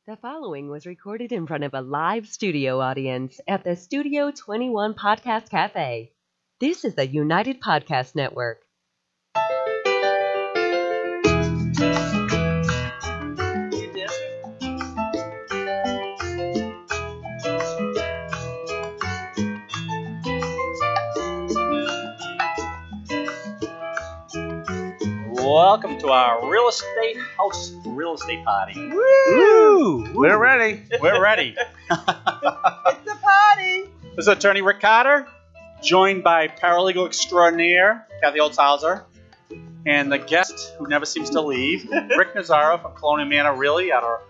The following was recorded in front of a live studio audience at the Studio 21 Podcast Cafe. This is the United Podcast Network. Welcome to our real estate party. Woo! We're ready. We're ready. It's a party. This is Attorney Rick Carter, joined by paralegal extraordinaire Kathy Holtshouser, and the guest who never seems to leave, Rick Nazzaro from Colonial Manor Realty out of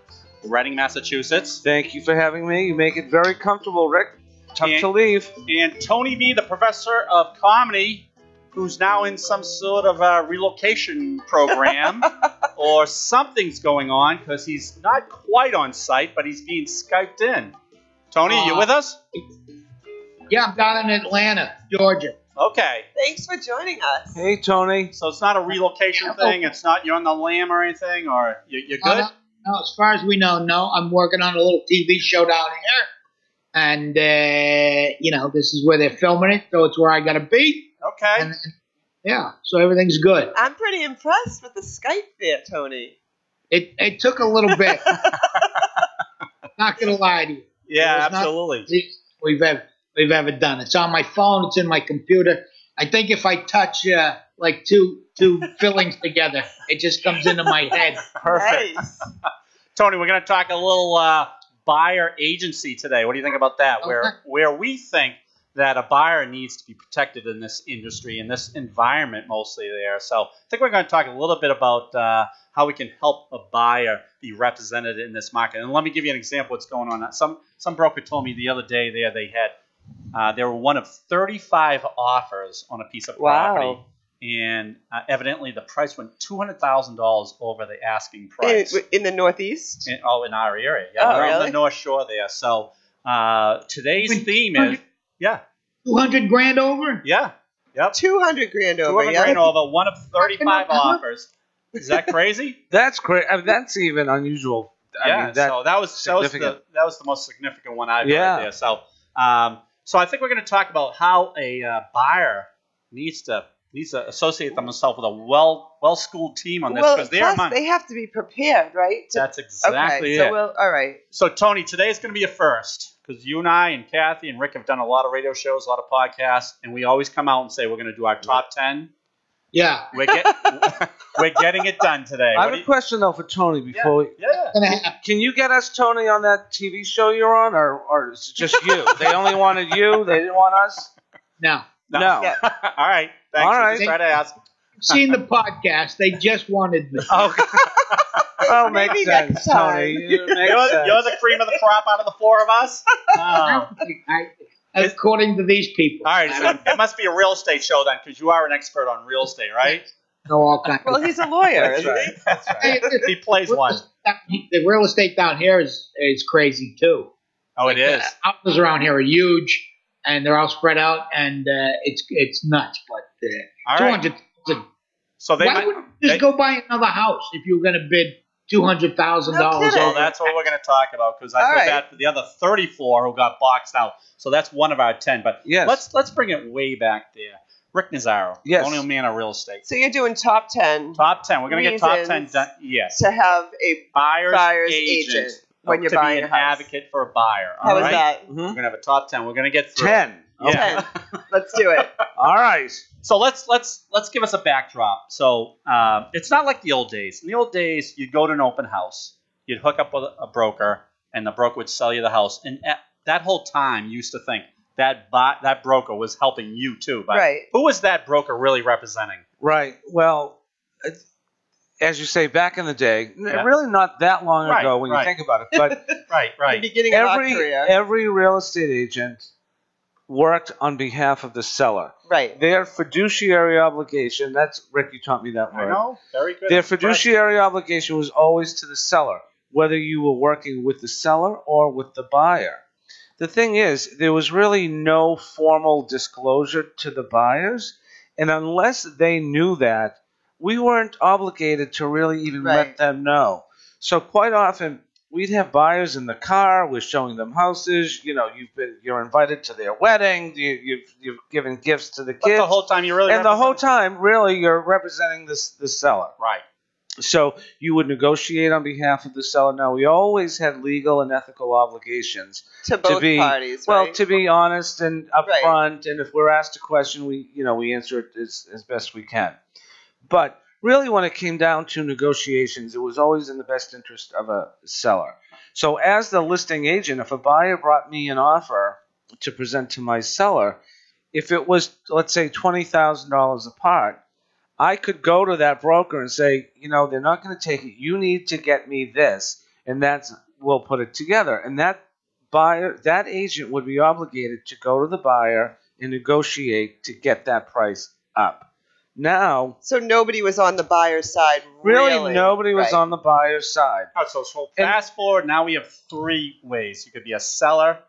Reading, Massachusetts. Thank you for having me. You make it very comfortable, Rick. Tough to leave. And Tony B., the professor of comedy, who's now in some sort of a relocation program or something's going on because he's not quite on site, but he's being Skyped in. Tony, you with us? Yeah, I'm down in Atlanta, Georgia. Okay. Thanks for joining us. Hey, Tony. So it's not a relocation thing? It's not you're on the lam or anything? Or you're good? No, as far as we know, no. I'm working on a little TV show down here. And, this is where they're filming it, so it's where I got to be. Okay. And, yeah, so everything's good. I'm pretty impressed with the Skype there, Tony. It took a little bit. Not going to lie to you. Yeah, absolutely. We've ever done. It's on my phone. It's in my computer. I think if I touch like two fillings together, it just comes into my head. Perfect. Nice. Tony, we're going to talk a little buyer agency today. What do you think about that? Okay. Where we think that a buyer needs to be protected in this industry, in this environment mostly there. So I think we're going to talk a little bit about how we can help a buyer be represented in this market. And let me give you an example of what's going on. Some broker told me the other day they were one of 35 offers on a piece of property. Wow. And evidently the price went $200,000 over the asking price. In the Northeast? In our area. Yeah, Oh, we're on really? the North Shore there. So today's theme is... Yeah. 200 grand over? Yeah. Yep. 200 grand over, 200 yeah? grand over, one of 35 offers. Is that crazy? That's great. I mean, that's even unusual. Yeah. So that was the most significant one I've heard there. So I think we're going to talk about how a buyer needs to associate themselves with a well-schooled team on this because they have to be prepared, right? That's exactly it. it. All right. So Tony, today's going to be a first. Because you and I and Kathy and Rick have done a lot of radio shows, a lot of podcasts, and we always come out and say we're going to do our top 10. Yeah. We're getting it done today. I have a question, though, for Tony before Can you get us, Tony, on that TV show you're on, or is it just you? They only wanted you? They didn't want us? No. Yeah. All right. Thanks. All right. Just try to ask. I've seen the podcast. They just wanted me. Okay. Oh, Maybe makes next sense, time. Tony. You're the cream of the crop out of the four of us? According to these people. All right. So it must be a real estate show then because you are an expert on real estate, right? No, all kinds Well, he's a lawyer, That's isn't right. he? That's right. He plays one. The real estate down here is crazy, too. Oh, it is. Houses around here are huge, and they're all spread out, and it's nuts. But All right. 200,000. So Why wouldn't you just go buy another house if you were going to bid $200,000 No kidding. So that's what we're going to talk about because I feel right. bad for the other 34 who got boxed out. So that's one of our 10. But Yes. let's bring it way back there. Rick Nazzaro, Yes. Colonial Manor Real Estate. So you're doing top 10 Top 10. We're going to get top 10 reasons done. Yes. to have a Buyer's agent when you're to buying be an a house. advocate for a buyer. How all is right? that? We're going to have a top 10. We're going to get through 10. it. Yeah. 10. Let's do it. All right. So let's give us a backdrop. So it's not like the old days. In the old days, you'd go to an open house, you'd hook up with a broker, and the broker would sell you the house. And at that whole time, you used to think that broker was helping you too. But Right. who was that broker really representing? Right. Well, as you say, back in the day, really not that long ago when you think about it, but Right. The beginning of our career. every real estate agent worked on behalf of the seller. Right. Their fiduciary obligation, that's, Rick, you taught me that word. I know. Very good. Their fiduciary obligation was always to the seller, whether you were working with the seller or with the buyer. The thing is, there was really no formal disclosure to the buyers, and unless they knew that, we weren't obligated to really even let them know. So quite often, we'd have buyers in the car. We're showing them houses. You're invited to their wedding. You've given gifts to the kids. But the whole time you're really and the whole time, really, you're representing the seller. Right. So you would negotiate on behalf of the seller. Now, we always had legal and ethical obligations To both parties, well, right? to be honest and upfront, Right. and if we're asked a question, we answer it as best we can. But really, when it came down to negotiations, it was always in the best interest of a seller. So as the listing agent, if a buyer brought me an offer to present to my seller, if it was, let's say, $20,000 apart, I could go to that broker and say, they're not going to take it. You need to get me this, and we'll put it together. And that agent would be obligated to go to the buyer and negotiate to get that price up. Now, So nobody was on the buyer's side. really nobody was Right. on the buyer's side. All right, so fast forward. Now we have three ways. You could be a seller,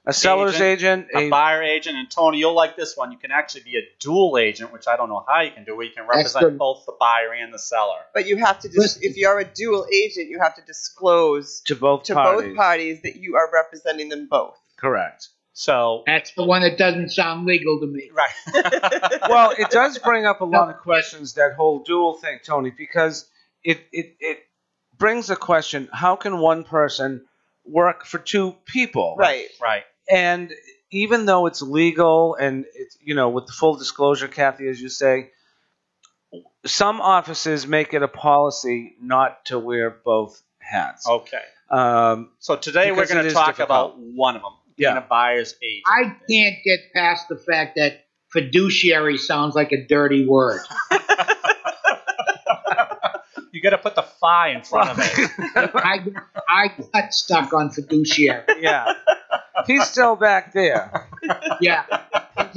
A seller's agent, a buyer agent, and Tony, you'll like this one. You can actually be a dual agent, which I don't know how you can do. Where you can represent good. both the buyer and the seller. But you have to if you're a dual agent, you have to disclose to both to parties. both parties that you are representing them both. Correct. So, That's the one that doesn't sound legal to me. right. Well, it does bring up a lot of questions, that whole dual thing, Tony, because it brings a question: how can one person work for two people? Right. Right. And even though it's legal and it's, with the full disclosure, Kathy, as you say, some offices make it a policy not to wear both hats. Okay. Um, So today we're Because going it to is talk difficult. about one of them, being Yeah. a buyer's agent. I can't get past the fact that fiduciary sounds like a dirty word. You got to put the "fi" in front of it. I got stuck on fiduciary. yeah. He's still back there. Yeah.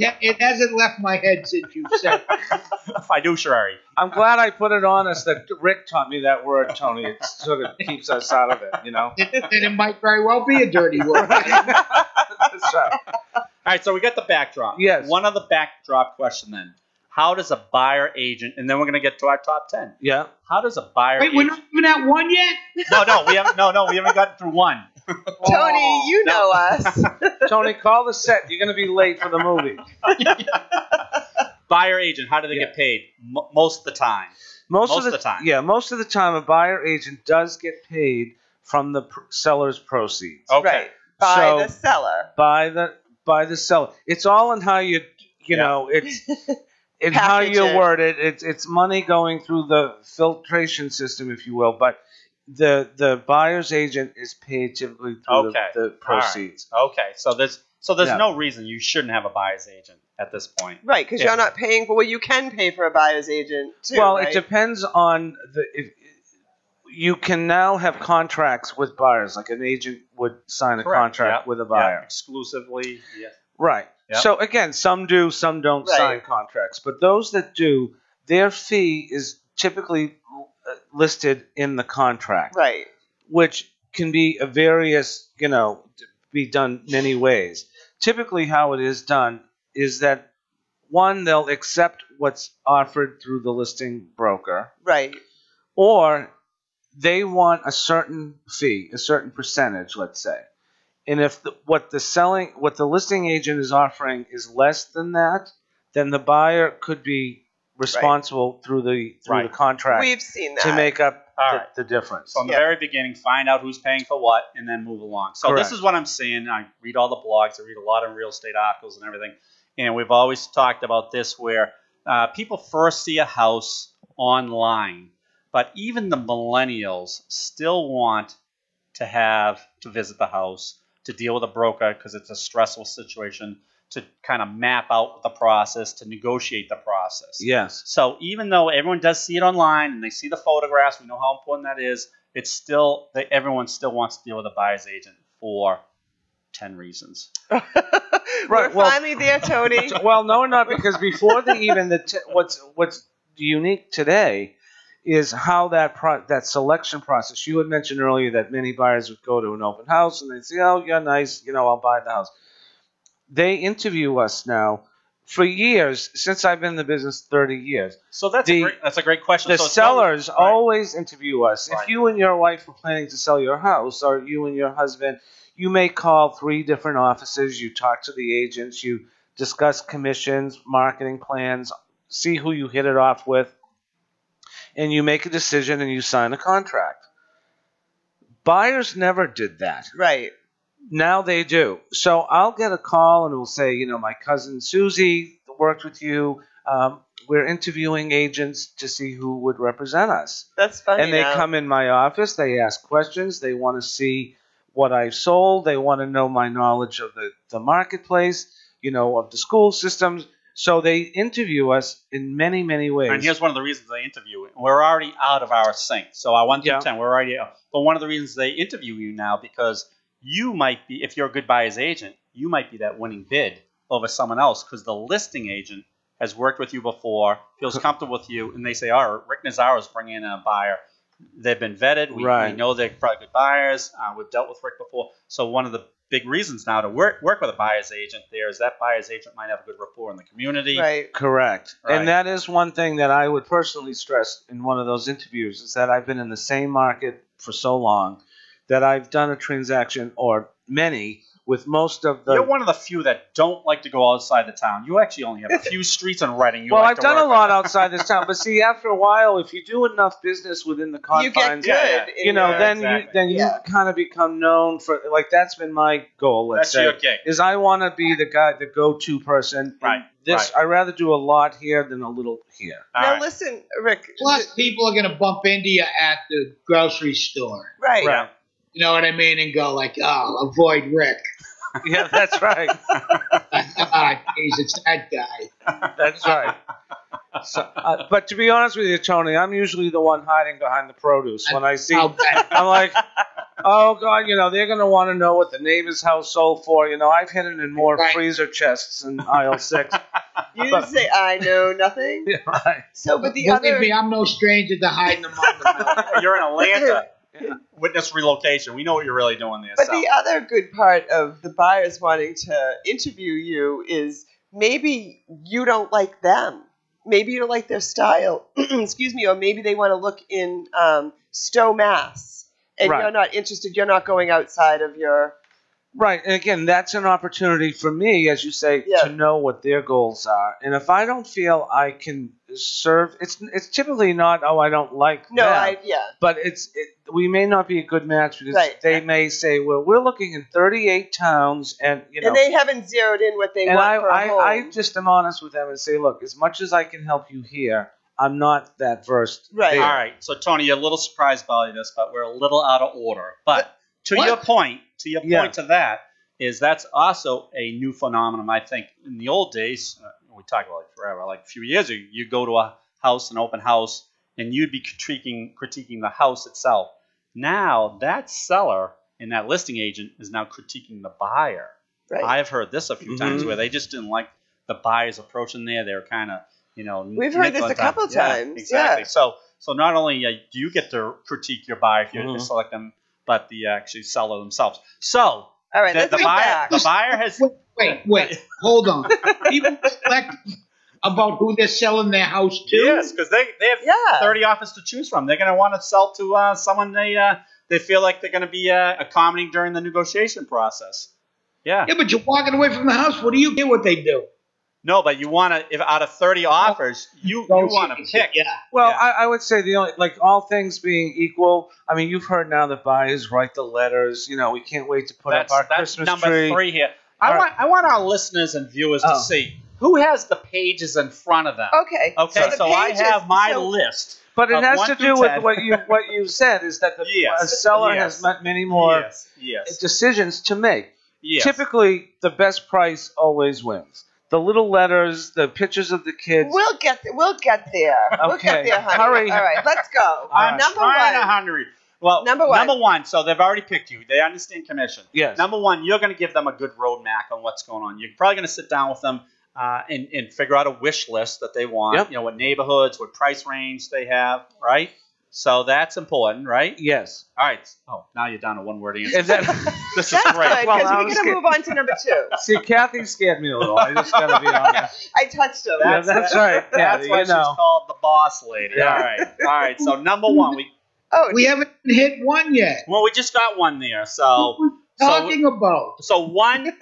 It hasn't left my head since you said it. Fiduciary. I'm glad I put it on us that Rick taught me that word, Tony. It sort of keeps us out of it, And it might very well be a dirty word. That's right. All right, so we got the backdrop. Yes. One of the backdrop question then. How does a buyer agent, and then we're going to get to our top 10. Yeah. How does a buyer Wait, we're agent... not even at one yet? we haven't gotten through one. Tony, you know us. Tony, call the set. You're going to be late for the movie. Buyer agent, how do they get paid? Most of the time. Most of the time. Yeah, most of the time, a buyer agent does get paid from the seller's proceeds. Okay. Right. By So- the seller. By the seller. It's all in how you know, it's in how Package you it. word it. It's money going through the filtration system, if you will, but the buyer's agent is paid typically through Okay. the proceeds. Okay, so there's Yeah. no reason you shouldn't have a buyer's agent at this point. Right, because Yeah. you're not paying for. Well, you can pay for a buyer's agent too. Well, right? it depends on you can now have contracts with buyers, like an agent would sign a Correct. contract Yep. with a Yep. buyer. Exclusively. Yeah. Right. Yep. So again, some do, some don't Right. sign contracts. But those that do, their fee is typically listed in the contract, Right. which can be a various, be done many ways. Typically, how it is done is that one, they'll accept what's offered through the listing broker, Right. or they want a certain fee, a certain percentage, let's say. And if what the listing agent is offering is less than that, then the buyer could be responsible through the contract We've seen that. to make up All right. the difference. So in the Yeah. very beginning, find out who's paying for what, and then move along. So Correct. this is what I'm seeing. I read all the blogs. I read a lot of real estate articles and everything. And we've always talked about this where people first see a house online. But even the millennials still want to visit the house, to deal with a broker because it's a stressful situation, to kind of map out the process, to negotiate the process. Yes. So even though everyone does see it online and they see the photographs, we know how important that is, it's still that everyone still wants to deal with a buyer's agent for 10 reasons. We're Right, well- finally there, Tony. Well, no, not because before what's unique today is how that selection process. You had mentioned earlier that many buyers would go to an open house and they'd say, "Oh, you're nice, I'll buy the house." They interview us now For years, since I've been in the business 30 years, So that's a great question. the So sellers right. always interview us. Right. If you and your wife were planning to sell your house, or you and your husband, you may call 3 different offices. You talk to the agents. You discuss commissions, marketing plans, see who you hit it off with, and you make a decision and you sign a contract. Buyers never did that. Right. Now they do. So I'll get a call and it will say, my cousin Susie worked with you. We're interviewing agents to see who would represent us. That's funny. And they now. come in my office. They ask questions. They want to see what I've sold. They want to know my knowledge of the marketplace, of the school systems. So they interview us in many, many ways. And here's one of the reasons they interview you. We're already out of our sync. So our 1 through 10, we're already out. But one of the reasons they interview you now, because you might be, if you're a good buyer's agent, you might be that winning bid over someone else because the listing agent has worked with you before, feels comfortable with you, and they say, all right, Rick Nazzaro is bringing in a buyer. They've been vetted. We know they're probably good buyers. We've dealt with Rick before. So one of the big reasons now to work with a buyer's agent there is that buyer's agent might have a good rapport in the community. Right. Correct. Right. And that is one thing that I would personally stress in one of those interviews is that I've been in the same market for so long that I've done a transaction or many with most of the... You're one of the few that don't like to go outside the town. You actually only have a few streets in Reading. Well, I've done a lot outside this town, but see, after a while, if you do enough business within the confines, you get good. Then you kind of become known for, like, that's been my goal. Let's say, your gig. Is I want to be the guy, the go-to person. Right. I rather do a lot here than a little here. Now listen, Rick. Plus, people are going to bump into you at the grocery store. Right. Right. You know what I mean? And go like, oh, avoid Rick. Yeah, that's right. Geez, it's that guy. That's right. So, but to be honest with you, Tony, I'm usually the one hiding behind the produce when I see. I'm like, oh God, they're going to want to know what the neighbor's house sold for. I've hidden in more freezer chests in aisle 6. You didn't say I know nothing. Yeah, right. So, but the Believe other. me, I'm no stranger to hiding among the milk. You're in Atlanta. Witness relocation. We know what you're really doing there. But the other good part of the buyers wanting to interview you is maybe you don't like them. Maybe you don't like their style. Excuse me. Or maybe they want to look in Stowe, Mass. And you're not interested. You're not going outside of your... Right. And again, that's an opportunity for me, as you say, to know what their goals are. And if I don't feel I can serve, it's typically not, I don't like them. But we may not be a good match because they may say, well, we're looking in 38 towns and, And they haven't zeroed in what they want for a home. I just am honest with them and say, look, as much as I can help you here, I'm not that versed there. All right. So, Tony, you're a little surprised by this, but we're a little out of order. But to your point to that is that's also a new phenomenon. I think in the old days, we talk about it forever, like a few years ago, you go to a house, an open house, and you'd be critiquing the house itself. Now that seller and that listing agent is now critiquing the buyer. Right. I've heard this a few times where they just didn't like the buyer's approach in there. They were kind of, we've heard this a couple times. Exactly. Yeah. So not only do you get to critique your buyer if you select them, but the actually seller themselves. So, all right, let's get back. The buyer has... Wait. Hold on. People reflect about who they're selling their house to? Yes, because they have 30 offers to choose from. They're going to want to sell to someone they feel like they're going to be accommodating during the negotiation process. Yeah. Yeah, but you're walking away from the house. What do you get what they do? No, but you want to, if out of 30 offers, you want to pick. Yeah. Well, I would say all things being equal, I mean, you've heard now that buyers write the letters. We can't wait to put up our Christmas number tree. 3 here. I want our listeners and viewers to see who has the pages in front of them. Okay. So I have my list. But it has to do with what you said is that a seller has many more decisions to make. Yes. Typically, the best price always wins. The little letters, the pictures of the kids. We'll get there. We'll get there, honey. Hurry. All right, let's go. I'm trying to hurry. Well, number one, so they've already picked you. They understand commission. Yes. Number one, you're going to give them a good roadmap on what's going on. You're probably going to sit down with them and figure out a wish list that they want. Yep. What neighborhoods, what price range they have, right? So that's important, right? Yes. All right. Oh, now you're down to one word answer. And then, This is That's great. good, Well, because I we're was going to move on to number 2. see, Kathy scared me a little. I just got to be honest. I touched him. Yeah, that's right, That's Kathy. why You she's know. called the boss lady. Yeah. All right. So number one, We haven't hit one yet. we just got one there. What So are we talking about? one.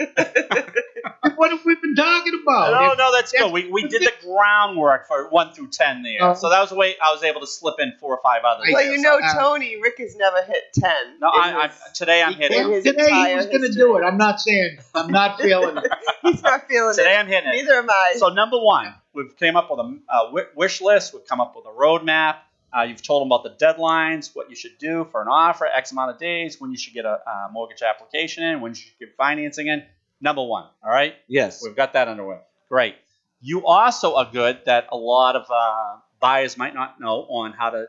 What have we been talking about? No, that's good. We did the groundwork for 1 through 10 there. Oh. So that was the way I was able to slip in 4 or 5 others. Well, there, you so- know, Tony, Rick has never hit 10. No, in today I'm in hitting. his Today he entire was going to history. do it. I'm not saying. I'm not feeling it. He's not feeling Today it. I'm hitting it. Neither am I. So number one, we've came up with a wish list. We've come up with a roadmap. You've told them about the deadlines, what you should do for an offer, X amount of days, when you should get a mortgage application in, when you should get financing in. Number one, all right? Yes. We've got that underway. Great. You also are good that a lot of buyers might not know on how to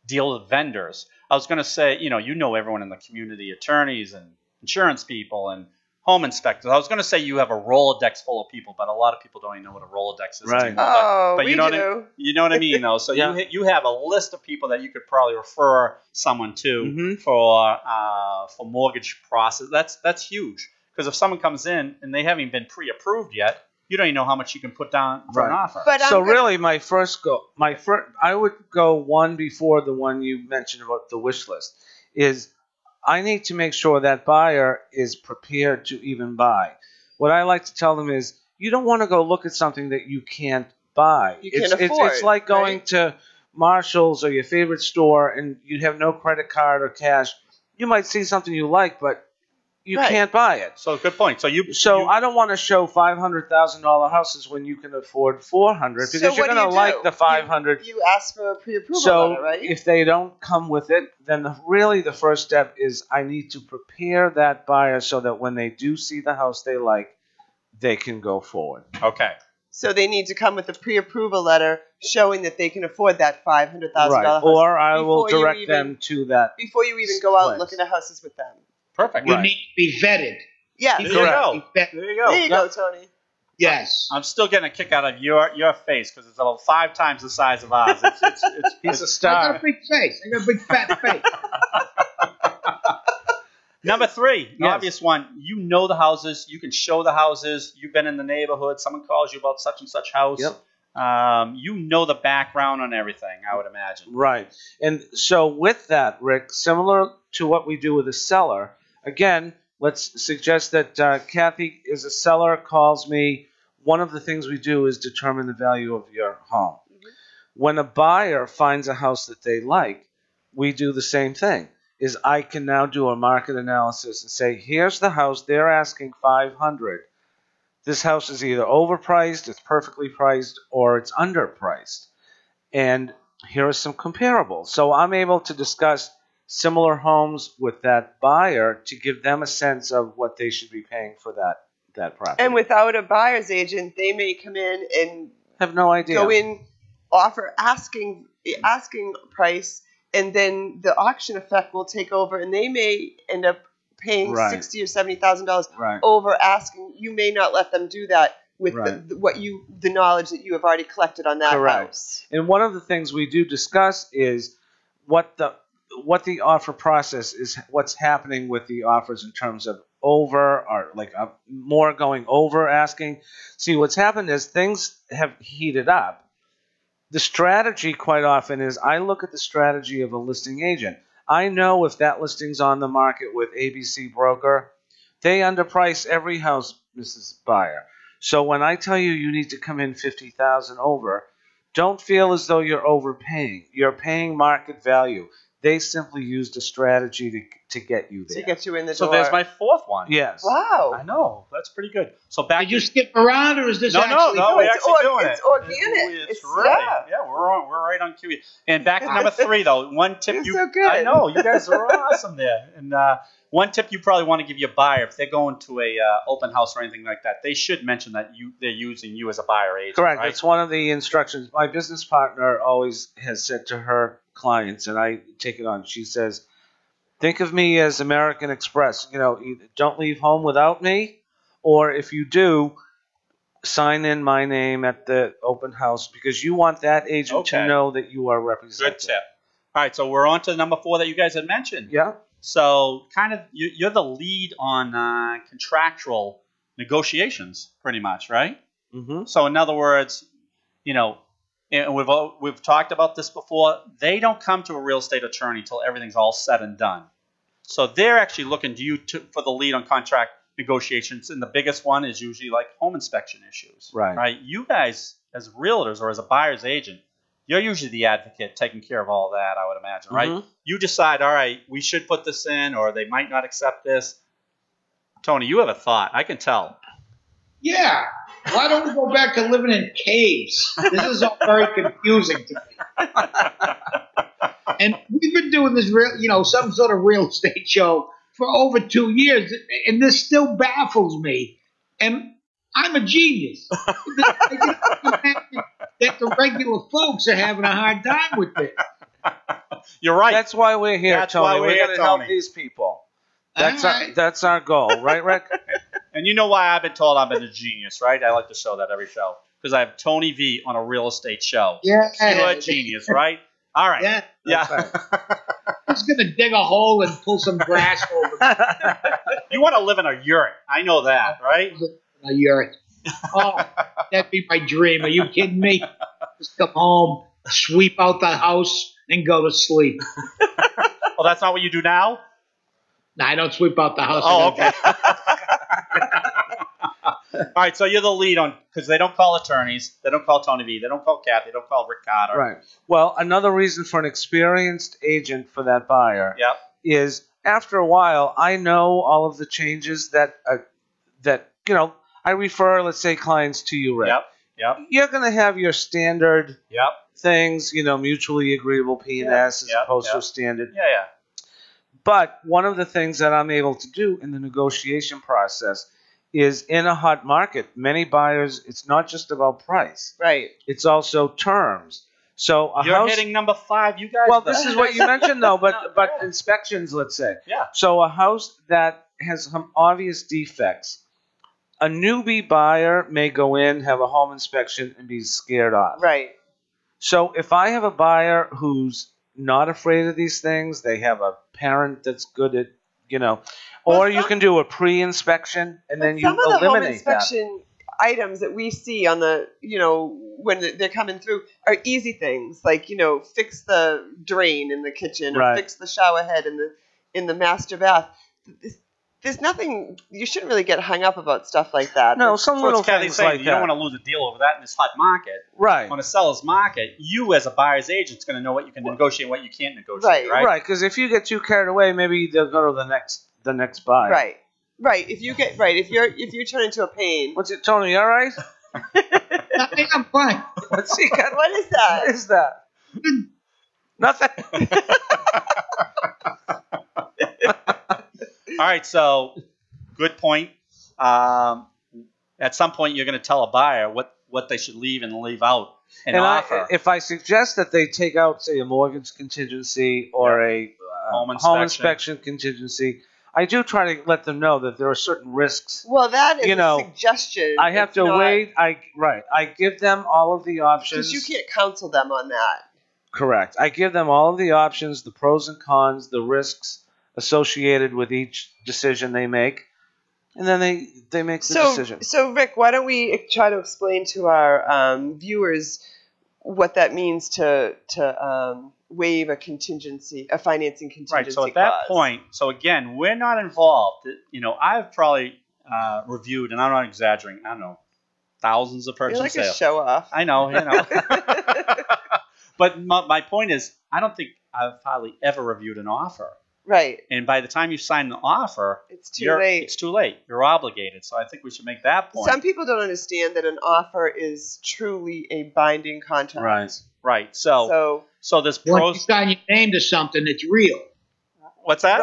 deal with vendors. I was going to say, you know everyone in the community, attorneys and insurance people and home inspectors. I was going to say you have a Rolodex full of people, but a lot of people don't even know what a Rolodex is Right. anymore. Oh, but we you know do. you know what I mean, though. So Yeah. you have a list of people that you could probably refer someone to Mhm. for mortgage process. That's huge, because if someone comes in and they haven't even been pre-approved yet, you don't even know how much you can put down for an Right. offer. But So I'm good. really, I would go one before the one you mentioned about the wish list. Is I need to make sure that buyer is prepared to even buy. What I like to tell them is, you don't want to go look at something that you can't buy. You can't afford, It's like going right? to Marshall's or your favorite store and you have no credit card or cash. You might see something you like, but you Right. can't buy it. So good point. So I don't want to show $500,000 houses when you can afford 400 because So you're what do going to you like do? the 500. You ask for a pre-approval So letter, right? if they don't come with it, then the first step is I need to prepare that buyer so that when they do see the house they like, they can go forward. okay. So they need to come with a pre-approval letter showing that they can afford that $500,000 Right. house Or I will before you direct even- them to that. before you even go out Place. and look at houses with them. Perfect. You Right. need to be vetted. Yes. There Correct. you go. There you go. There you go, Tony. Yes. I'm still getting a kick out of your face because it's about 5 times the size of ours. He's a I got a star. big face. I got a big fat face. Number 3, the Yes. obvious one. You know the houses. You can show the houses. You've been in the neighborhood. Someone calls you about such and such house. Yep. You know the background on everything, I would imagine. Right. And so with that, Rick, similar to what we do with a seller, again, let's suggest that Kathy is a seller, calls me. One of the things we do is determine the value of your home. When a buyer finds a house that they like, we do the same thing. Is I can now do a market analysis and say, here's the house, they're asking $500. This house is either overpriced, it's perfectly priced, or it's underpriced. And here are some comparables. So I'm able to discuss similar homes with that buyer to give them a sense of what they should be paying for that property. And without a buyer's agent, they may come in and have no idea. go in, offer asking price, and then the auction effect will take over, and they may end up paying Right. $60,000 or $70,000 Right. over asking. You may not let them do that with Right. the knowledge that you have already collected on that Correct. house. And one of the things we do discuss is what the offer process is, what's happening with the offers in terms of over or like more going over asking. See, what's happened is things have heated up. The strategy quite often is I look at the strategy of a listing agent. I know if that listing's on the market with ABC Broker, they underprice every house, Mrs. Buyer. So when I tell you you need to come in $50,000 over, don't feel as though you're overpaying. You're paying market value. They simply used a strategy to get you there. To get you in the So door. there's my 4th one. Yes. Wow. I know. That's pretty good. So back Did you skip around, or is this No, actually? no, we're it's actually doing it's it. organic. It's right. Yeah. We're right on cue. And back to number 3, though. One tip You're so good. I know you guys are awesome there. And one tip you probably want to give your buyer if they're going to a open house or anything like that, they should mention that they're using you as a buyer agent. Correct. Right? It's one of the instructions. My business partner always has said to her clients, and I take it on. She says, think of me as American Express. Either don't leave home without me, or if you do, sign in my name at the open house because you want that agent to Okay. know that you are represented. Good tip. All right, so we're on to number 4 that you guys had mentioned. Yeah. So kind of you're the lead on contractual negotiations, pretty much, right? Mm-hmm. So in other words, you know, and we've talked about this before. They don't come to a real estate attorney until everything's all said and done. So they're actually looking to you for the lead on contract negotiations, and the biggest one is usually like home inspection issues. Right. You guys, as realtors or as a buyer's agent, you're usually the advocate taking care of all that, I would imagine, right? Mhm. You decide, all right, we should put this in, or they might not accept this. Tony, you have a thought. I can tell. Yeah. Why don't we go back to living in caves? This is all very confusing to me. And we've been doing this, some sort of real estate show for over 2 years, and this still baffles me. And I'm a genius. I can imagine that the regular folks are having a hard time with this. You're right. That's why we're here, That's Tony. why we're here, going to help Tony. these people. All right. That's our goal, right, Rick? And you know why I've been told I'm a genius, right? I like to show that every show. Because I have Tony V on a real estate show. Yeah. You're a genius, right? All right. Yeah. Yeah. He's going to dig a hole and pull some grass over You want to live in a yurt. I know that, right? a yurt. Oh, that'd be my dream. Are you kidding me? Just come home, sweep out the house, and go to sleep. Well, that's not what you do now? No, I don't sweep out the house. Oh, okay. All right, so you're the lead on, because they don't call attorneys, they don't call Tony V, they don't call Kathy, they don't call Rick Carter. Right. Well, another reason for an experienced agent for that buyer Yep. is after a while, I know all of the changes that I refer, let's say, clients to you, Rick. Yep. You're going to have your standard Yep. things, mutually agreeable P&S as opposed to a standard. Yeah. But one of the things that I'm able to do in the negotiation process is in a hot market, many buyers, it's not just about price. Right. It's also terms. So a You're house, hitting number 5, you guys. well, this is what you mentioned, though, but inspections, let's say. Yeah. So a house that has some obvious defects, a newbie buyer may go in, have a home inspection, and be scared off. Right. So if I have a buyer who's not afraid of these things, they have a parent that's good at, or you can do a pre-inspection and then you some of the home eliminate that. inspection items that we see on the, when they're coming through are easy things like, fix the drain in the kitchen or Right. fix the shower head in the master bath. There's nothing, you shouldn't really get hung up about stuff like that. No, some So little it's Kathy things saying like you that. don't want to lose a deal over that in this hot market. Right. On a seller's market, you as a buyer's agent is going to know what you can negotiate and what you can't negotiate, right? Right, because if you get too carried away, maybe they'll go to the next buyer. Right. If you turn into a pain. What's it, Tony? You all right? I'm fine. What's he got? What is that? What is that? Nothing. All right, so good point. At some point, you're going to tell a buyer what they should leave and leave out and offer. If I suggest that they take out, say, a mortgage contingency or a home inspection contingency, I do try to let them know that there are certain risks. Well, that is a suggestion. I have to wait. I give them all of the options. Because you can't counsel them on that. Correct. I give them all of the options, the pros and cons, the risks associated with each decision they make, and then they make the decision. So, Rick, why don't we try to explain to our viewers what that means to waive a financing contingency Right. So at that point, so again, we're not involved. I've probably reviewed, and I'm not exaggerating. I don't know, thousands of purchase You're like sales. a show off. I know. But my point is, I don't think I've hardly ever reviewed an offer. Right. And by the time you sign an offer, It's too late. It's too late. You're obligated. So I think we should make that point. Some people don't understand that an offer is truly a binding contract. Right. So there's Once you pros. sign your name to something, it's real. What's that?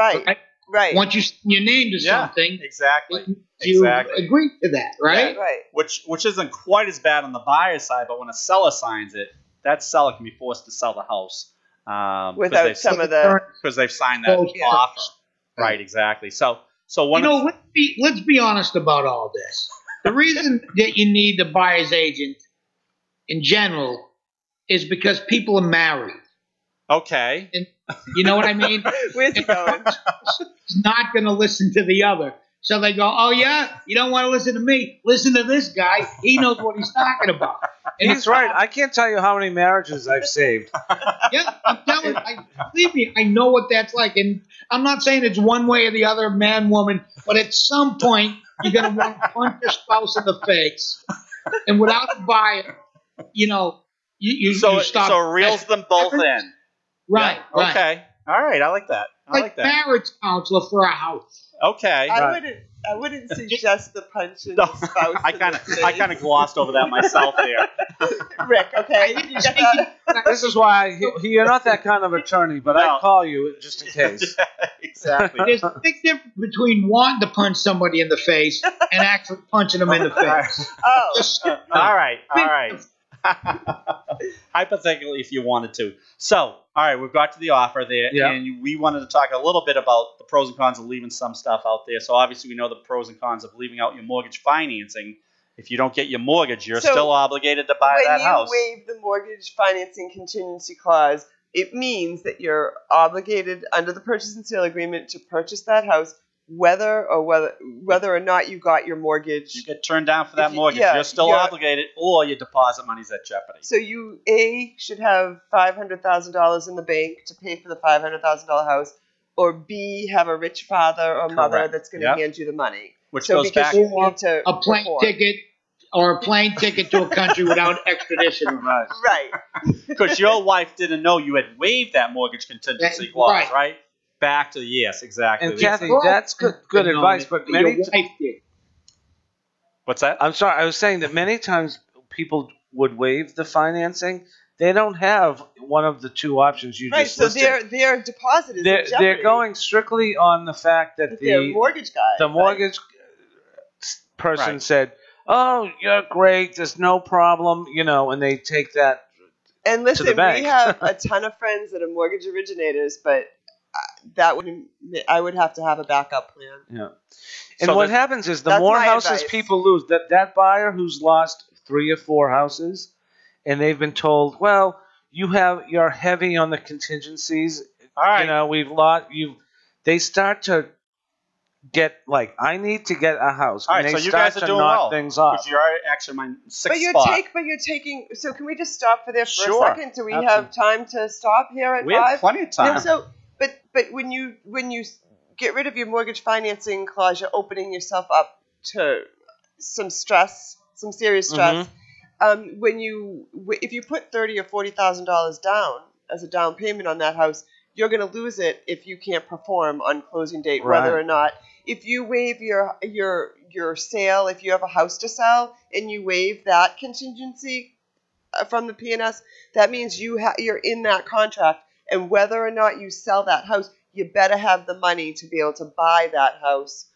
Right. Once you sign your name to something, Exactly. you agree to that, right? Right. Which isn't quite as bad on the buyer's side, but when a seller signs it, that seller can be forced to sell the house Without some of the... because they've signed that offer. Right, exactly. So let's be honest about all this. The reason that you need the buyer's agent in general is because people are married. Okay. And you know what I mean? Where's he going? Is not going to listen to the other. So they go, oh, yeah? You don't want to listen to me? Listen to this guy. He knows what he's talking about. And He's right. I can't tell you how many marriages I've saved. Yeah, I'm telling you. Believe me, I know what that's like. And I'm not saying it's one way or the other, man, woman, but at some point, you're going to want to punch your spouse in the face. And without a buyer, you stop. So reels them both in. Right, Yeah, right. Okay. All right. I like that. I like that. Marriage counselor for a house. Okay. I wouldn't suggest the punch in the spouse. I kind of glossed over that myself there. Rick, okay. You get that? This is why you're not that kind of attorney, but No. I'd call you just in case. Exactly. There's a big difference between wanting to punch somebody in the face and actually punching them in the face. Oh. Just, All right. Hypothetically, if you wanted to. So, all right, we've got to the offer there, Yeah. and we wanted to talk a little bit about the pros and cons of leaving some stuff out there. So, obviously, we know the pros and cons of leaving out your mortgage financing. If you don't get your mortgage, you're So, still obligated to buy that house. When you waive the mortgage financing contingency clause, it means that you're obligated under the purchase and sale agreement to purchase that house, whether or not you got your mortgage. You get turned down for that If you- mortgage. yeah, You're still you're- obligated, or your deposit money's at jeopardy. So you should have $500,000 in the bank to pay for the $500,000 house, or B, have a rich father or mother Correct. that's going to Yep. hand you the money. Which So goes because back. you need to a plane perform. ticket or a plane ticket to a country without extradition. Right. Right. Because your wife didn't know you had waived that mortgage contingency clause, right? Back to yes, exactly. And Kathy, that's good advice, but your many. wife did. What's that? I'm sorry. I was saying that many times people would waive the financing. They don't have one of the two options you Right. just So listed. their deposit is in jeopardy. They're going strictly on the fact that Their mortgage guy. the right? mortgage person Right. said, "Oh, you're great. There's no problem," and they take that. And listen, the bank. we have a ton of friends that are mortgage originators, but I would have to have a backup plan. Yeah. And So what the- happens is the That's more my houses advice. people lose, that buyer who's lost 3 or 4 houses, and they've been told, well, you're heavy on the contingencies. All right. We've lost you. They start to get like, I need to get a house. All right, and so they you start guys are to doing knock well. things off. Because you're actually my sixth But you're spot. taking. So can we just stop for there for Sure, a second? Do we absolutely. have time to stop here at We have 5? plenty of time. No, so, but when you get rid of your mortgage financing clause, you're opening yourself up to some stress, some serious stress. If you put $30,000 or $40,000 down as a down payment on that house, you're going to lose it if you can't perform on closing date, whether Right. or not. If you waive your sale, if you have a house to sell and you waive that contingency from the P&S, that means you're in that contract, and whether or not you sell that house, you better have the money to be able to buy that house,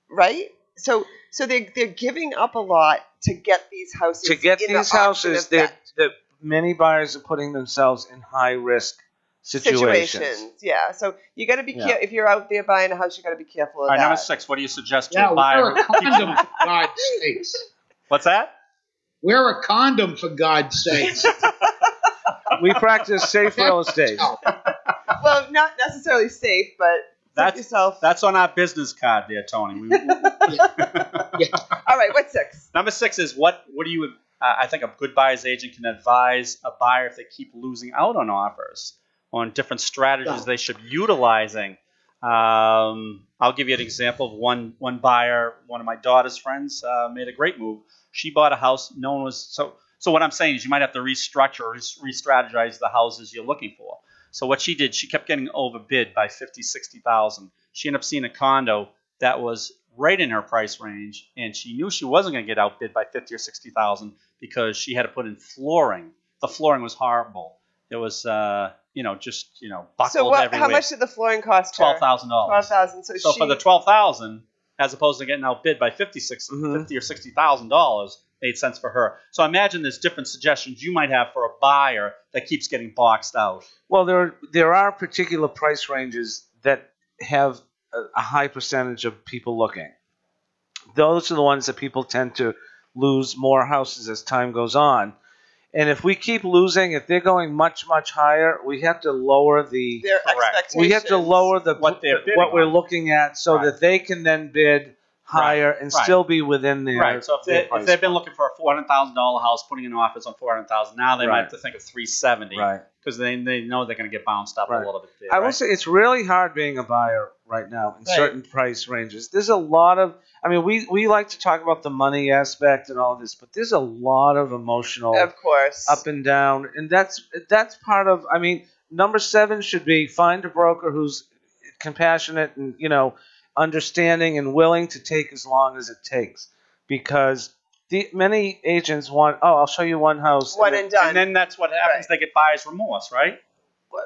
right? So they're giving up a lot to get these houses. To get in the these auction houses, event. that many buyers are putting themselves in high risk situations. Yeah. So you got to be Yeah. careful if you're out there buying a house. You got to be careful of All right, that. number 6. What do you suggest to Yeah, a buyer? wear a condom for God's sakes. What's that? Wear a condom for God's sakes. We practice safe real estate. Well, not necessarily safe, but put That's- yourself. That's on our business card there, Tony. All right. What's 6? Number 6 is what do you? I think a good buyer's agent can advise a buyer if they keep losing out on offers, on different strategies they should be utilizing. I'll give you an example of one buyer. One of my daughter's friends made a great move. She bought a house. No one was so. So what I'm saying is you might have to restructure or re-strategize the houses you're looking for. So what she did, she kept getting overbid by $50,000, $60,000. She ended up seeing a condo that was right in her price range, and she knew she wasn't going to get outbid by $50,000 or $60,000 because she had to put in flooring. The flooring was horrible. It was, buckled So everywhere. how much did the flooring cost her? $12,000. $12,000. So for the $12,000, as opposed to getting outbid by $50,000 or $60,000, made sense for her. So imagine there's different suggestions you might have for a buyer that keeps getting boxed out. Well, there are particular price ranges that have a high percentage of people looking. Those are the ones that people tend to lose more houses as time goes on. And if we keep losing, if they're going much, much higher, we have to lower the Their Correct. expectations. we have to lower the What they're bidding what we're on. looking at so Right. that they can then bid higher and Right. still be within their Right. So their if price they've been point. looking for a $400,000 house, putting in offers on $400,000, now they Right. might have to think of $370 right. because they know they're going to get bounced up Right. a little bit there. I will right? say it's really hard being a buyer right now in Right. certain price ranges. There's a lot of, I mean, we like to talk about the money aspect and all this, but there's a lot of emotional Of course. up and down, and that's part of. I mean, number 7 should be find a broker who's compassionate and understanding and willing to take as long as it takes, because many agents want, I'll show you one house, One and done. And then that's what happens. Right. They get buyer's remorse, right?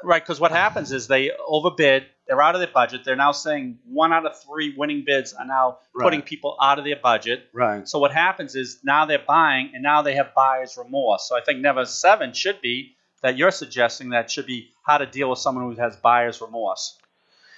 Right, because what happens is they overbid. They're out of their budget. They're now saying 1 out of 3 winning bids are now putting people out of their budget. right. So what happens is now they're buying, and now they have buyer's remorse. So I think number 7 should be that you're suggesting that should be how to deal with someone who has buyer's remorse.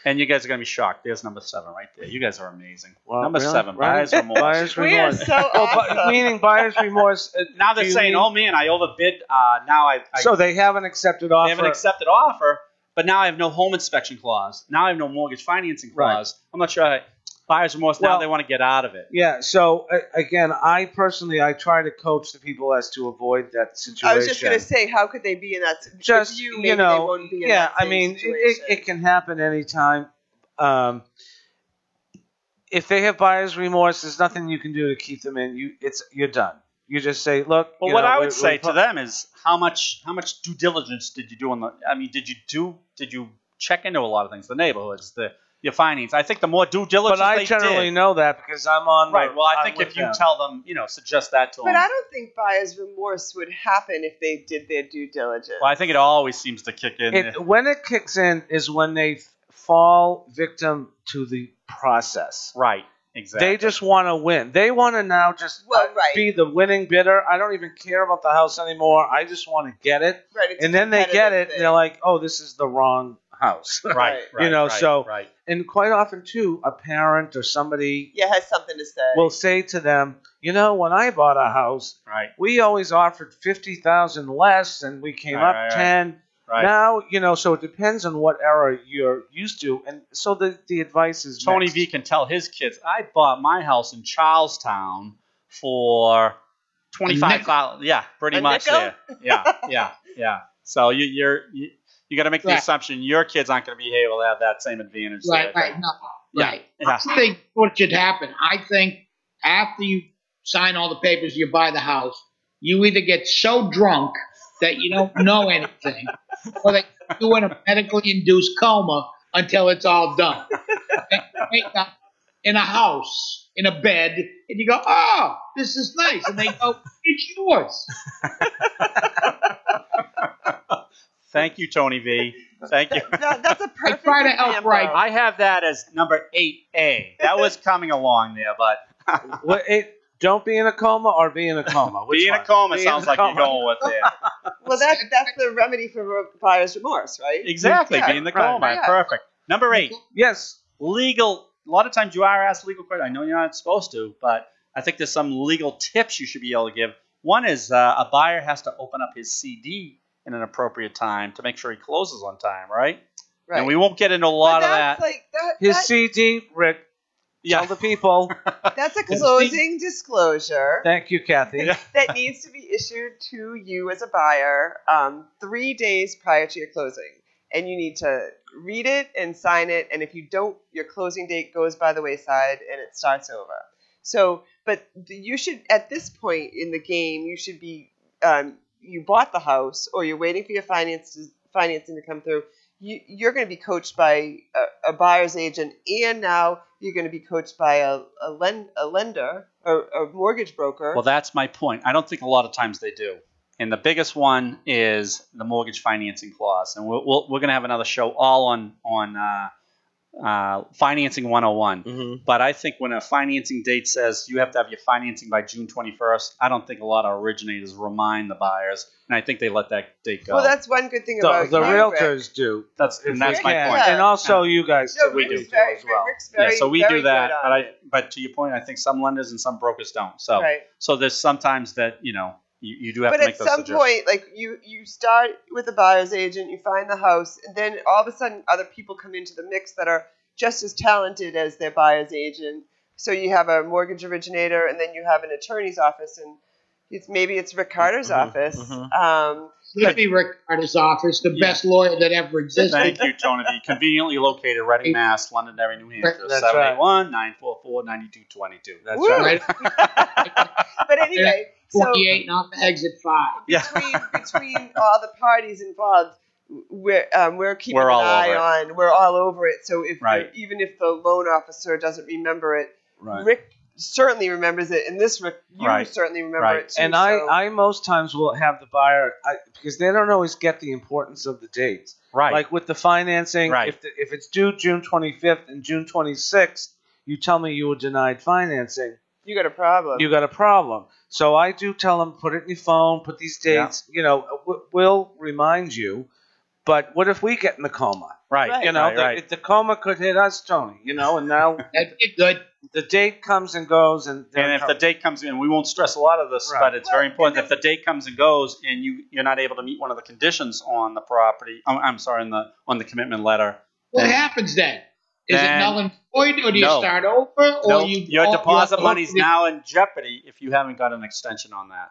And you guys are going to be shocked. There's number 7 right there. You guys are amazing. Well, number really? 7, Right. buyer's remorse. Buyer's We are remorse. so Well, awesome. meaning buyer's remorse. Now they're do you saying, mean- "Oh man, I overbid. Now I so they have an accepted offer. they have an accepted offer, but now I have no home inspection clause. Now I have no mortgage financing clause. I'm not sure. Buyer's remorse. Now Well- they want to get out of it. Yeah. So again, I personally try to coach the people as to avoid that situation. I was just going to say, how could they be in that? Just if you, maybe they won't be in yeah. that I same mean, situation. it can happen anytime. If they have buyer's remorse, there's nothing you can do to keep them in. You're done. You just say, look. Well, what I would say to them is, how much due diligence did you do on the? I mean, did you check into a lot of things, the neighborhoods, your finance? I think the more due diligence But I they generally did, know that because I'm on. right. Well, I I'm think with Uh, if you them. tell them, suggest that to But them. I don't think buyer's remorse would happen if they did their due diligence. Well, I think it always seems to kick in. When it kicks in is when they fall victim to the process. Right. Exactly. They just want to win. They want to now just Right. be the winning bidder. I don't even care about the house anymore. I just want to get it. Right, it's And a then they get competitive it, thing. and they're like, oh, this is the wrong house. right. Right. And quite often, too, a parent or somebody Yeah, has something to say. will say to them, when I bought a house, Right. we always offered $50,000 less, and we came up Right. 10. Right. Now, so it depends on what era you're used to, and so the advice is Tony mixed. V can tell his kids, I bought my house in Charlestown for $25,000. Yeah, pretty A much nickel? there. Yeah. So you got to make the Right. assumption your kids aren't going to be able to have that same advantage. Right, there. right, no, Yeah, right. yeah. I think what should happen, I think after you sign all the papers, you buy the house, you either get so drunk that you don't know anything, or they put you in a medically induced coma until it's all done. And you wake up in a house, in a bed, and you go, oh, this is nice. And they go, it's yours. Thank you, Tony V. Thank you. That's a perfect try to help example. right. I have that as number 8A. That was coming along there, but Don't be in a coma or be in a coma. Which being one? a coma Be in sounds a like coma. you're going with it. Well, that's the remedy for buyer's remorse, right? Exactly, Yeah, being the right, coma. yeah. Perfect. Number 8. Yes. Legal. A lot of times you are asked legal questions. I know you're not supposed to, but I think there's some legal tips you should be able to give. One is a buyer has to open up his CD in an appropriate time to make sure he closes on time, right? Right. And we won't get into a lot of that. His CD, Rick. Yeah. Tell the people. That's a closing disclosure Thank you, Kathy. Yeah. that needs to be issued to you as a buyer 3 days prior to your closing. And you need to read it and sign it. And if you don't, your closing date goes by the wayside and it starts over. So, but you should, at this point in the game, you should be, you bought the house or you're waiting for your financing to come through. You're going to be coached by a buyer's agent, and now you're going to be coached by a lender or a mortgage broker. Well, that's my point. I don't think a lot of times they do. And the biggest one is the mortgage financing clause. And we're going to have another show all on Financing 101. Mm-hmm. But I think when a financing date says you have to have your financing by June 21st, I don't think a lot of originators remind the buyers. And I think they let that date go. Well, that's one good thing about The you, realtors Rick. do. that's If my they point. can. Yeah. And also you guys No, typically Rick's do very, as well. Rick's very, Yeah, so we very do that, good on it. but to your point, I think some lenders and some brokers don't. So Right. so there's sometimes that you do have But to make at those some suggestions. point, like you start with a buyer's agent, you find the house, and then all of a sudden other people come into the mix that are just as talented as their buyer's agent. So you have a mortgage originator, and then you have an attorney's office, and maybe it's Rick Carter's office. Should be Rick Carter's office, the best lawyer that ever existed. Thank you, Tony V. Conveniently located, Reading, Mass, Londonderry, New Hampshire, That's 781-944-9222. That's Woo! right. But anyway, so 28 and off exit 5. Yeah. between all the parties involved, we're keeping We're an all eye over on. We're all over it. So if Right. even if the loan officer doesn't remember it, Right. Rick certainly remembers it, and this Rick, you Right. certainly remember Right. it too. And so. I most times will have the buyer because they don't always get the importance of the dates. Right. Like with the financing, Right. if it's due June 25th and June 26th, you tell me you were denied financing, you got a problem. you got a problem. So I do tell them, put it in your phone, put these dates. You know, we'll remind you. But what if we get in the coma? Right. You know, right. the coma could hit us, Tony. You know, and now That'd be good. the date comes and goes, and And if the date comes in, we won't stress a lot of this, Right. but it's very Well, important. and If the date comes and goes, and you're not able to meet one of the conditions on the property, I'm sorry, on the commitment letter, What then- happens then? Is Then- it null and void, or do you No. start over? Or no, you your you deposit have to money's look at now in jeopardy if you haven't got an extension on that.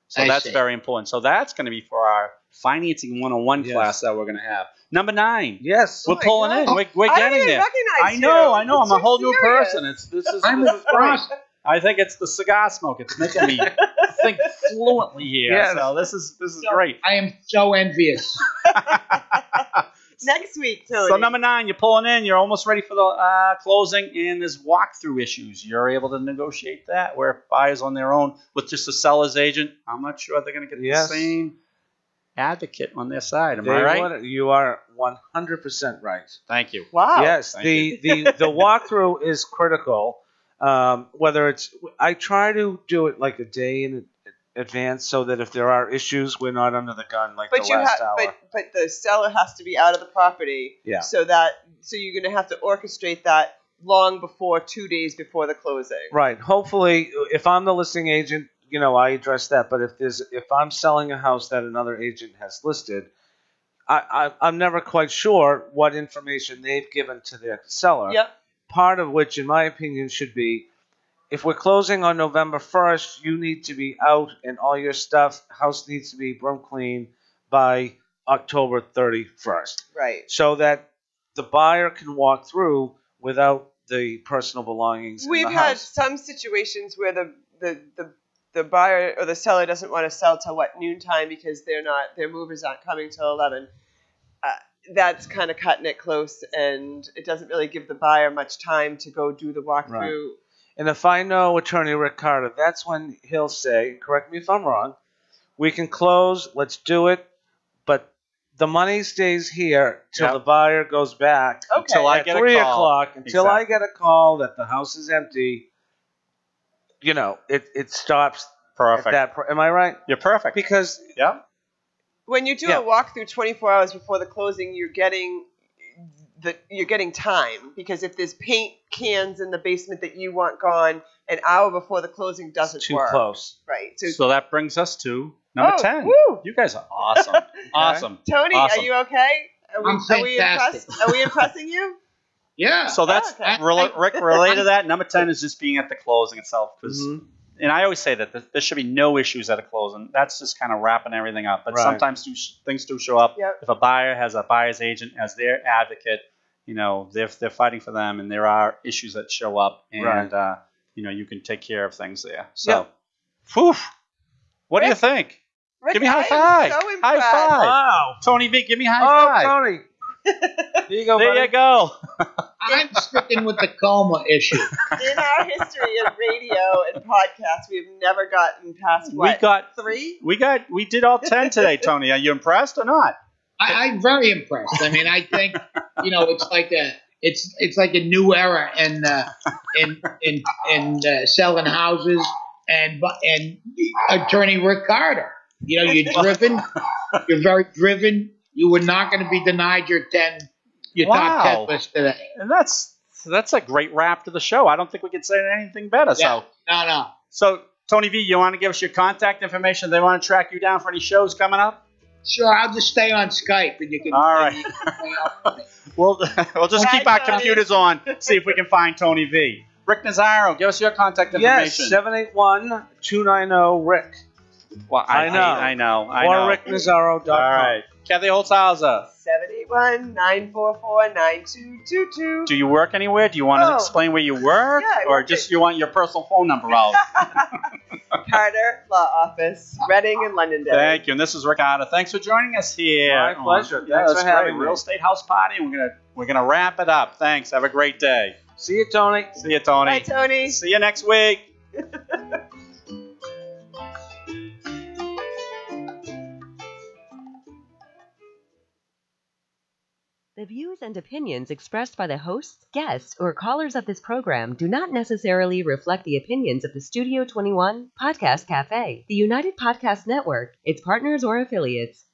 So I that's see. very important. So that's going to be for our financing 101 Yes. class that we're going to have. Number 9. yes, Oh We're my pulling God. in. We're I getting didn't there. recognize I know. you. I'm a You're whole new serious. person. This is I'm great. impressed. I think it's the cigar smoke. It's making me think fluently here. Yes. So this is great. I am so envious. Next week, Tony. So number 9, you're pulling in. You're almost ready for the closing, and there's walkthrough issues. You're able to negotiate that, where buyers on their own with just a seller's agent, I'm not sure they're going to get Yes. the same advocate on their side. Am They I right? want it. You are 100% right. Thank you. Wow. Yes, Thank the walkthrough is critical. Whether it's, I try to do it like a day in advance so that if there are issues, we're not under the gun like But the you last have, hour. but the seller has to be out of the property. Yeah. So you're going to have to orchestrate that long before 2 days before the closing. Right. Hopefully, if I'm the listing agent, you know, I address that. But if I'm selling a house that another agent has listed, I'm never quite sure what information they've given to their seller. Yep. Part of which, in my opinion, should be, if we're closing on November 1st, you need to be out and all your stuff, house needs to be broom clean by October 31st. Right. So that the buyer can walk through without the personal belongings in We've the had house. some situations where the buyer or the seller doesn't want to sell till noontime because their movers aren't coming till 11. That's kind of cutting it close, and it doesn't really give the buyer much time to go do the walkthrough. Right. And if I know Attorney Rick Carter, that's when he'll say, correct me if I'm wrong, we can close, let's do it, but the money stays here till Yep. the buyer goes back Okay. Until I at get 3 a call. o'clock, until I Exactly. get a call that the house is empty. You know, it stops Perfect. at that. Am I right? You're perfect. Because Yeah. When you do Yeah. a walkthrough 24 hours before the closing, you're getting time, because if there's paint cans in the basement that you want gone, an hour before the closing doesn't it's too work. close. Right. So that brings us to number Oh, 10. woo. You guys are awesome. Awesome. Tony, Awesome. are you okay? I'm fantastic. Are we impressing you? Yeah. So that's okay. Rick, related to that. Number 10 is just being at the closing itself. Mhm. And I always say that there should be no issues at a closing. That's just kind of wrapping everything up. But Right. sometimes things do show up. Yep. If a buyer has a buyer's agent as their advocate, you know, they're fighting for them, and there are issues that show up, and Right. you know, you can take care of things there. So, Yep. whew. What do you Rick, think? Rick, Give me a high I am five. so High impressed. five. Wow. Tony V, give me a high Oh, five. Tony. There you go, There buddy. you go. I'm sticking with the coma issue. In our history of radio and podcasts, we've never gotten past We what? got 3? we did all 10 today, Tony. Are you impressed or not? I'm very impressed. I mean, I think it's like a new era in selling houses and Attorney Rick Carter. You know, you're driven. You're very driven. You were not going to be denied your top 10 list today. And that's a great wrap to the show. I don't think we could say anything better. Yeah. No. So Tony V, you want to give us your contact information? They want to track you down for any shows coming up? Sure, I'll just stay on Skype and you can. All right. you can hang out with me. We'll just Hi, keep our Tony. computers on, see if we can find Tony V. Rick Nazzaro, give us your contact Yes, information. 781-290-RICK. Well, I know. I know. Or ricknazzaro.com. All right. Kathy Holtshouser, 781-944-9222. do you work anywhere? Do you want to Oh. explain where you work? Yeah, I or work just you want your personal phone number out? Carter Law Office, Reading and Londonderry. Thank you. And this is Rick Otter. Thanks for joining us here. My pleasure. Yeah, Thanks that's for having great. me. Real Estate House Party. And we're gonna wrap it up. Thanks. Have a great day. See you, Tony. See you, Tony. Bye, Tony. See you next week. The views and opinions expressed by the hosts, guests, or callers of this program do not necessarily reflect the opinions of the Studio 21 Podcast Cafe, the United Podcast Network, its partners, or affiliates.